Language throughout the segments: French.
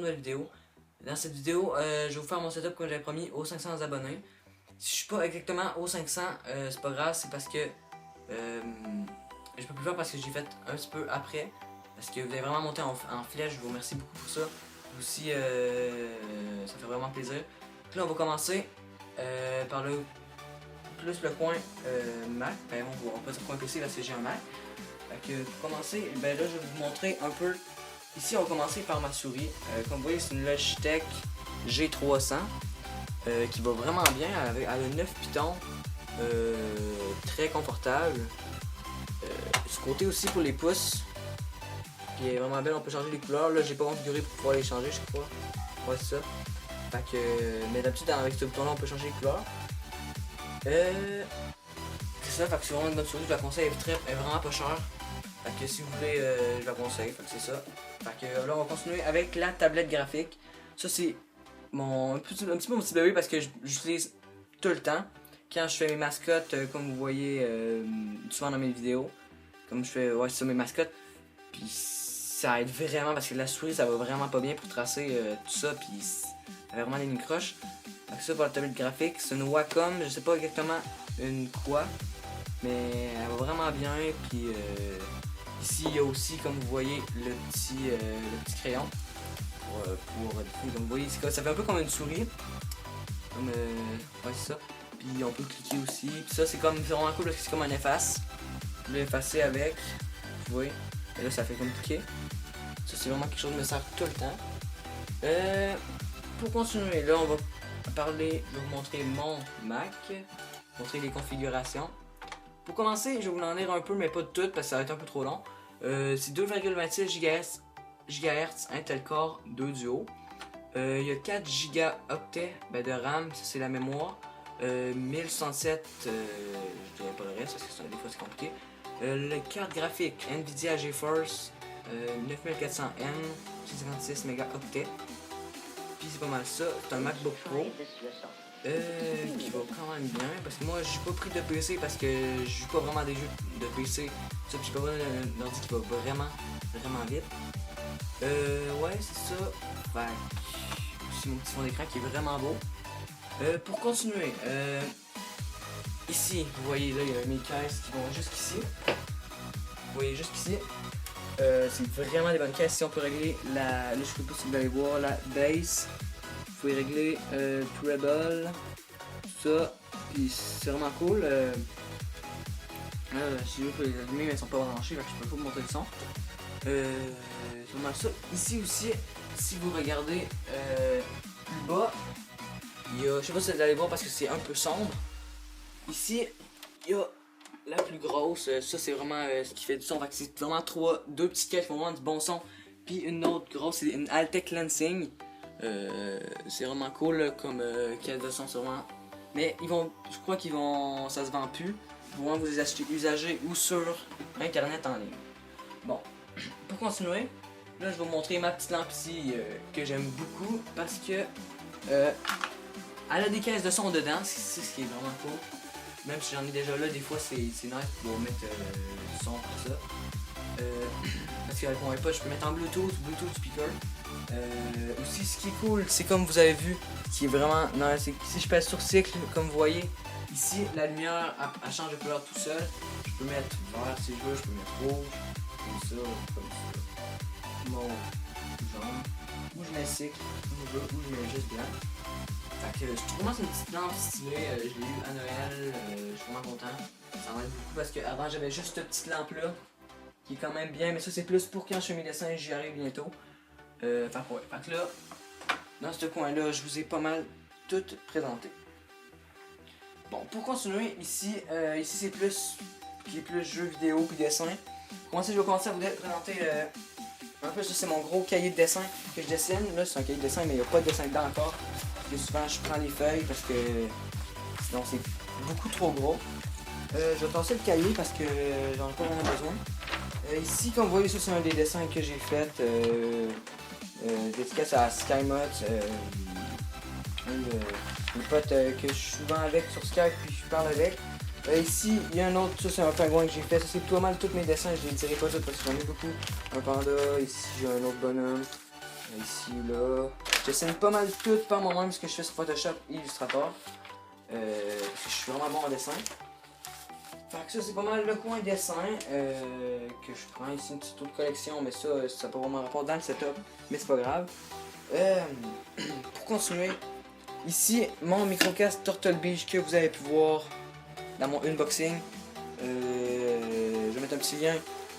nouvelle vidéo. Dans cette vidéo, je vais vous faire mon setup comme j'avais promis aux 500 abonnés. Si je suis pas exactement aux 500, c'est pas grave, c'est parce que je peux plus faire parce que j'ai fait un petit peu après. Parce que vous avez vraiment monté en flèche, je vous remercie beaucoup pour ça. Vous aussi, ça fait vraiment plaisir. Donc là, on va commencer par le coin Mac. Ben, on va pas dire coin PC parce que j'ai un Mac. Fait que pour commencer, ben là, je vais vous montrer un peu. Ici, on va commencer par ma souris. Comme vous voyez, c'est une Logitech G300 qui va vraiment bien. Elle a 9 pitons, très confortable. Ce côté aussi pour les pouces, qui est vraiment belle. On peut changer les couleurs. Là, j'ai pas configuré pour pouvoir les changer, je crois. Ouais, c'est ça. Fait que, mais d'habitude, avec ce bouton-là, on peut changer les couleurs. C'est ça, fait que c'est vraiment une bonne souris. Je la conseille, elle est vraiment pas chère. Fait que si vous voulez, je la conseille. Fait que c'est ça. Fait que là, on va continuer avec la tablette graphique. Ça, c'est un petit peu mon petit bébé parce que j'utilise tout le temps. Quand je fais mes mascottes, comme vous voyez souvent dans mes vidéos. Comme je fais, ouais, c'est ça, mes mascottes. Puis ça aide vraiment parce que la souris, ça va vraiment pas bien pour tracer tout ça. Puis elle a vraiment des lignes croches. Fait que ça pour la tablette graphique. C'est une Wacom, je sais pas exactement une quoi. Mais elle va vraiment bien. Puis ici, il y a aussi, comme vous voyez, le petit crayon pour donc vous voyez, ça fait un peu comme une souris. Comme, ouais, c'est ça. Puis on peut cliquer aussi. Puis ça, c'est vraiment cool parce que c'est comme un efface. Vous pouvez effacer avec. Vous voyez. Et là, ça fait comme cliquer. Ça, c'est vraiment quelque chose qui me sert tout le temps. Pour continuer, là, on va parler, je vais vous montrer mon Mac. Montrer les configurations. Pour commencer, je vais vous en lire un peu, mais pas de tout parce que ça va être un peu trop long. C'est 2,26 GHz Intel Core 2 Duo. Il y a 4 gigaoctets de RAM, ça c'est la mémoire. 1067, je dirais pas le reste parce que des fois c'est compliqué. Le carte graphique Nvidia GeForce 9400M, 56 mégaoctets. Puis c'est pas mal ça, c'est un MacBook Pro. Qui va quand même bien parce que moi j'ai pas pris de PC parce que je joue pas vraiment des jeux de PC. Ça, puis j'ai pas vraiment un ordi qui va vraiment vite. Ouais, c'est ça. Fait c'est mon petit fond d'écran qui est vraiment beau. Pour continuer, ici, vous voyez là, il y a mes caisses qui vont jusqu'ici. Vous voyez jusqu'ici. C'est vraiment des bonnes caisses. Ici, on peut régler là, je sais pas si vous allez voir, la bass. Vous pouvez régler treble, tout ça. Puis c'est vraiment cool. Si je peux les allumer, mais elles sont pas branchées, donc je peux pas vous montrer le son. C'est vraiment ça. Ici aussi, si vous regardez plus bas, il y a, je sais pas si vous allez voir parce que c'est un peu sombre. Ici, il y a la plus grosse. Ça, c'est vraiment ce qui fait du son. Fait que c'est vraiment deux petites caisses qui font vraiment du bon son. Puis une autre grosse, c'est une Altec Lansing. C'est vraiment cool là, comme caisse de son, c'est vraiment. Mais je crois ça se vend plus. Ils vont vous les acheter usagés ou sur internet en ligne. Bon, pour continuer, là je vais vous montrer ma petite lampe ici que j'aime beaucoup parce que elle a des caisses de son dedans, c'est ce qui est vraiment cool. Même si j'en ai déjà là, des fois c'est nice pour mettre du son pour ça. Parce qu'avec mon iPod, je peux mettre en Bluetooth speaker. Aussi, ce qui est cool, c'est comme vous avez vu, qui est vraiment nice, c'est que si je pèse sur cycle, comme vous voyez, ici la lumière elle change de couleur tout seul. Je peux mettre vert si je veux, je peux mettre rouge, comme ça, mauve, jaune, ou je mets cycle, comme je veux, ou je mets juste blanc. Fait que je trouve vraiment c'est une petite lampe stylée, je l'ai eu à Noël, je suis vraiment content. Ça m'aide beaucoup parce qu'avant j'avais juste cette petite lampe là, qui est quand même bien, mais ça c'est plus pour quand je fais mes dessins, j'y arrive bientôt. Fait que là, dans ce coin-là, je vous ai pas mal tout présenté. Bon, pour continuer, ici c'est plus jeux vidéo puis dessin. Je vais commencer à vous présenter un peu, ça c'est mon gros cahier de dessin que je dessine. Là, c'est un cahier de dessin, mais il n'y a pas de dessin dedans encore. Parce que souvent, je prends les feuilles parce que sinon c'est beaucoup trop gros. Je vais tasser le cahier parce que j'en ai pas vraiment besoin. Ici, comme vous voyez, ça c'est un des dessins que j'ai fait. Dédicace à SkyMot, un pote que je suis souvent avec sur Skype puis je parle avec. Ici, il y a un autre, ça c'est un pingouin que j'ai fait. Ça c'est pas mal tous mes dessins, je les dirai pas tous parce que j'en ai beaucoup. Un panda, ici j'ai un autre bonhomme. Ici, là, j'essaie pas mal tout par moi-même ce que je fais sur Photoshop et Illustrator. Parce que je suis vraiment bon en dessin. Fait que ça, c'est pas mal le coin dessin que je prends ici, une petite autre collection, mais ça n'a pas vraiment rapport dans le setup, mais c'est pas grave. Pour continuer, ici, mon microcast Turtle Beach que vous avez pu voir dans mon unboxing. Je vais mettre un petit lien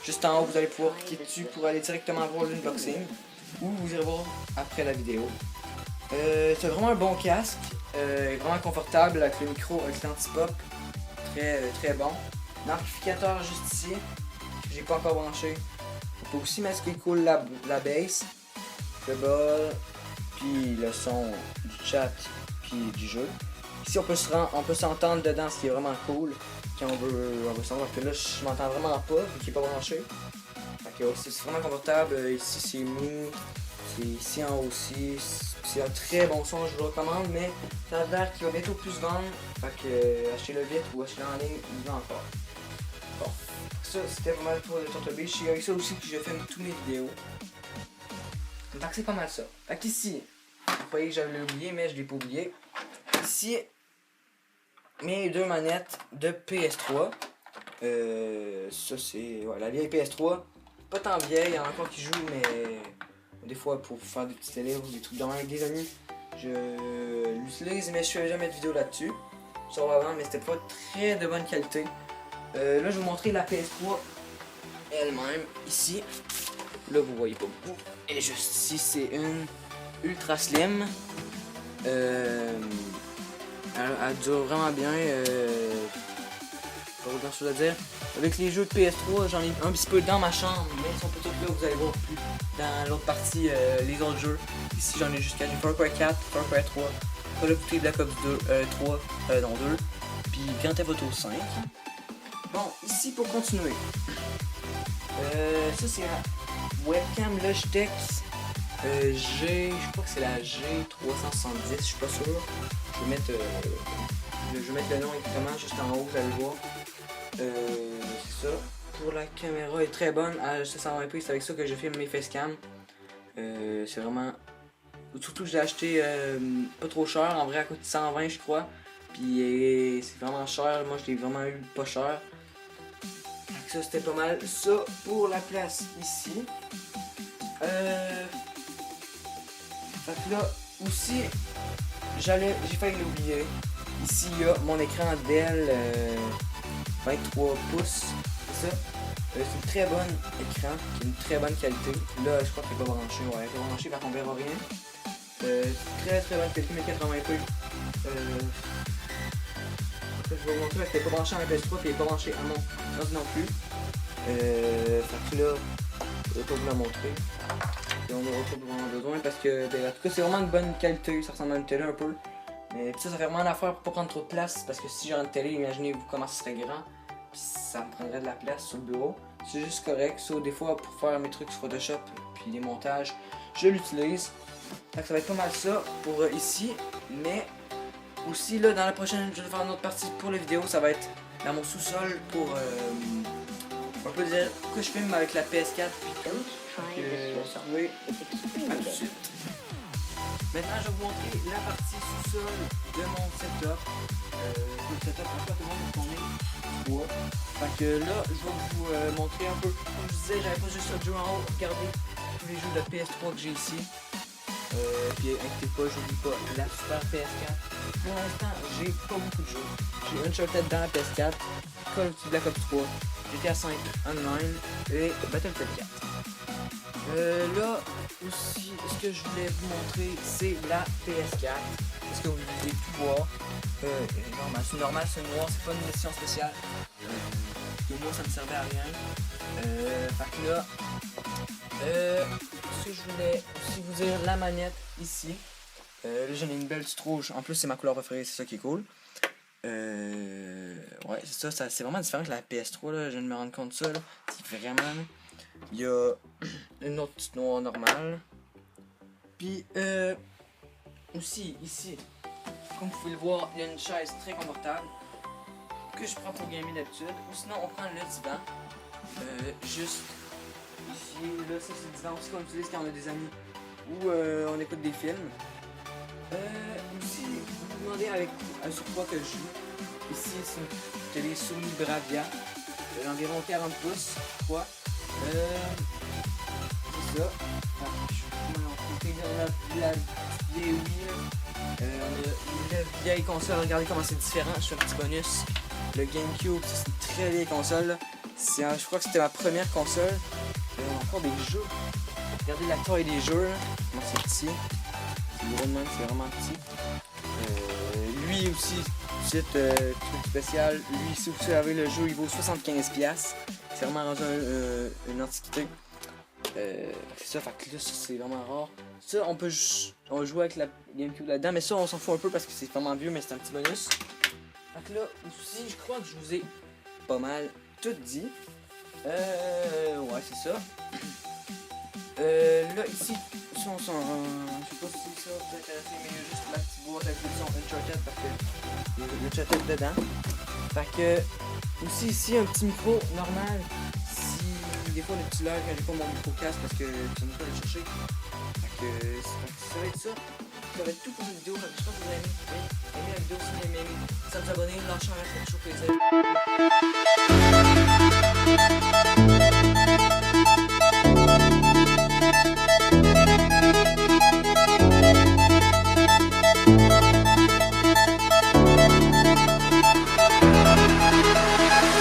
juste en haut, vous allez pouvoir cliquer dessus pour aller directement voir l'unboxing ou vous irez voir après la vidéo. C'est vraiment un bon casque, vraiment confortable avec le micro, avec l'anti-pop, très bon. L'amplificateur juste ici, que j'ai pas encore branché. On peut aussi mettre ce qui cool la bass, le bol, puis le son du chat, puis du jeu. Ici on peut s'entendre dedans, ce qui est vraiment cool. Quand on veut s'entendre, parce que là je m'entends vraiment pas, vu qu'il est pas branché. Fait que c'est vraiment confortable. Ici c'est mou, c'est ici en haut aussi. C'est un très bon son, je vous le recommande, mais ça a l'air qu'il va bientôt plus se vendre. Fait que achetez-le vite ou achetez-le en ligne, il vend encore. Bon, ça c'était pas mal pour le Turtle Beach. C'est avec ça aussi que je filme toutes mes vidéos. Fait que c'est pas mal ça. Fait qu'ici, vous croyez que j'avais oublié, mais je l'ai pas oublié. Ici, mes deux manettes de PS3. Ça c'est la vieille PS3. Pas tant vieille, il y en a encore qui jouent, mais des fois pour faire des petits télés ou des trucs de même avec des amis, je l'utilise, mais je fais jamais de vidéo là-dessus. Sur avant, mais c'était pas très de bonne qualité. Là, je vais vous montrer la PS3 elle-même, ici. Là, vous voyez pas beaucoup. Et juste ici, c'est une ultra slim. Elle dure vraiment bien. Pas grand chose à dire. Avec les jeux de PS3, j'en ai un petit peu dans ma chambre, mais ils sont pas tous là, vous allez voir plus dans l'autre partie, les autres jeux. Ici, j'en ai jusqu'à Far Cry 4, Far Cry 3, Call of Duty Black Ops 3, non 2, puis Grand Theft Auto 5. Bon, ici pour continuer. Ça c'est la webcam Logitech je crois que c'est la G370, je suis pas sûr. Je vais mettre le nom exactement juste en haut, vous allez voir. C'est ça. Pour la caméra est très bonne à 720p, c'est avec ça que je filme mes facecam. C'est vraiment. Surtout que j'ai acheté pas trop cher, en vrai elle coûte 120 je crois. Puis c'est vraiment cher, moi je l'ai vraiment eu pas cher. Ça c'était pas mal ça pour la place ici. Fait que là aussi j'ai failli l'oublier. Ici il y a mon écran Dell 23 pouces. C'est ça. C'est une très bonne écran, qui a une très bonne qualité. Là je crois qu'il n'est pas branché, ouais, il est pas branché parce qu'on verra rien. Très bonne qualité, 1080p. Je vais vous montrer parce qu'il n'est pas branché à ma PS3 et il n'est pas branché à mon ordi non plus. Fait que là, je vais pas vous la montrer. Et on n'aura pas vraiment besoin parce que, ben, en tout cas, c'est vraiment une bonne qualité. Ça ressemble à une télé un peu. Mais ça fait vraiment l'affaire pour pas prendre trop de place. Parce que si j'ai une télé, imaginez-vous comment ça serait grand. Puis ça me prendrait de la place sur le bureau. C'est juste correct. Ça, des fois, pour faire mes trucs sur Photoshop puis les montages, je l'utilise. Fait que ça va être pas mal ça pour ici. Mais aussi, là, dans la prochaine, je vais faire une autre partie pour les vidéos. Ça va être dans mon sous-sol pour. On peut dire que je filme avec la PS4 puis tout. Oui, à tout de suite. Maintenant, je vais vous montrer la partie sous-sol de mon setup. Le setup, en fait, tout le monde est tourné. Fait que là, je vais vous montrer un peu. Comme je disais, j'avais pas juste le jeu en haut. Regardez tous les jeux de PS3 que j'ai ici. Puis inquiétez pas, j'oublie pas la super PS4. Pour l'instant, j'ai pas beaucoup de jeux. J'ai Uncharted dans la PS4, Call of Duty Black Ops 3, GTA 5 Online et Battlefield 4. Là aussi, ce que je voulais vous montrer, c'est la PS4. Est-ce que vous voulez tout voir? C'est normal, c'est noir, c'est pas une édition spéciale. Que moi, ça me servait à rien. Fait que là, ce que je voulais aussi vous dire, la manette ici. Là, j'en ai une belle petite rouge. En plus, c'est ma couleur préférée, c'est ça qui est cool. Ouais, c'est ça, c'est vraiment différent que la PS3, là. Je viens de me rendre compte de ça, là. C'est vraiment. Il y a une autre petite noire normale. Puis, aussi, ici, comme vous pouvez le voir, il y a une chaise très confortable que je prends pour gamer d'habitude. Ou sinon, on prend le divan. Juste ici, là, ça c'est le divan aussi qu'on utilise quand on a des amis où on écoute des films. Aussi, vous vous demandez sur quoi que je joue. Ici, c'est une télé Sony Bravia, d'environ 40 pouces, je crois. C'est ça. On a la vieille Wii, on a une vieille console, regardez comment c'est différent, je fais un petit bonus. Le GameCube, c'est une très vieille console. Je crois que c'était ma première console. On a encore des jeux. Regardez la taille des jeux, comment c'est petit. C'est gros de même, c'est vraiment petit. Lui aussi, petite truc spécial. Lui, si vous savez le jeu, il vaut 75$. C'est vraiment rendu une antiquité. C'est ça, fait que là, ça, c'est vraiment rare. Ça, on peut jouer avec la GameCube là-dedans, mais ça, on s'en fout un peu parce que c'est vraiment vieux, mais c'est un petit bonus. Fait que là, aussi, je crois que je vous ai pas mal tout dit. Ouais, c'est ça. Là, ici, je sais pas si ça vous intéresse, mais il y a juste la petite boîte avec l'édition Uncharted parce que il y a le Uncharted dedans. Fait que, aussi ici, un petit micro normal. Si des fois, le petit leurre quand j'ai pas mon micro casse parce que ça ne peut pas aller chercher. Fait que, ça va être ça. Ça va être tout pour cette vidéo. Fait que j'espère que vous avez aimé la vidéo. Si vous avez aimé, ça vous abonner, lâchez un like, ça fait chaud plaisir.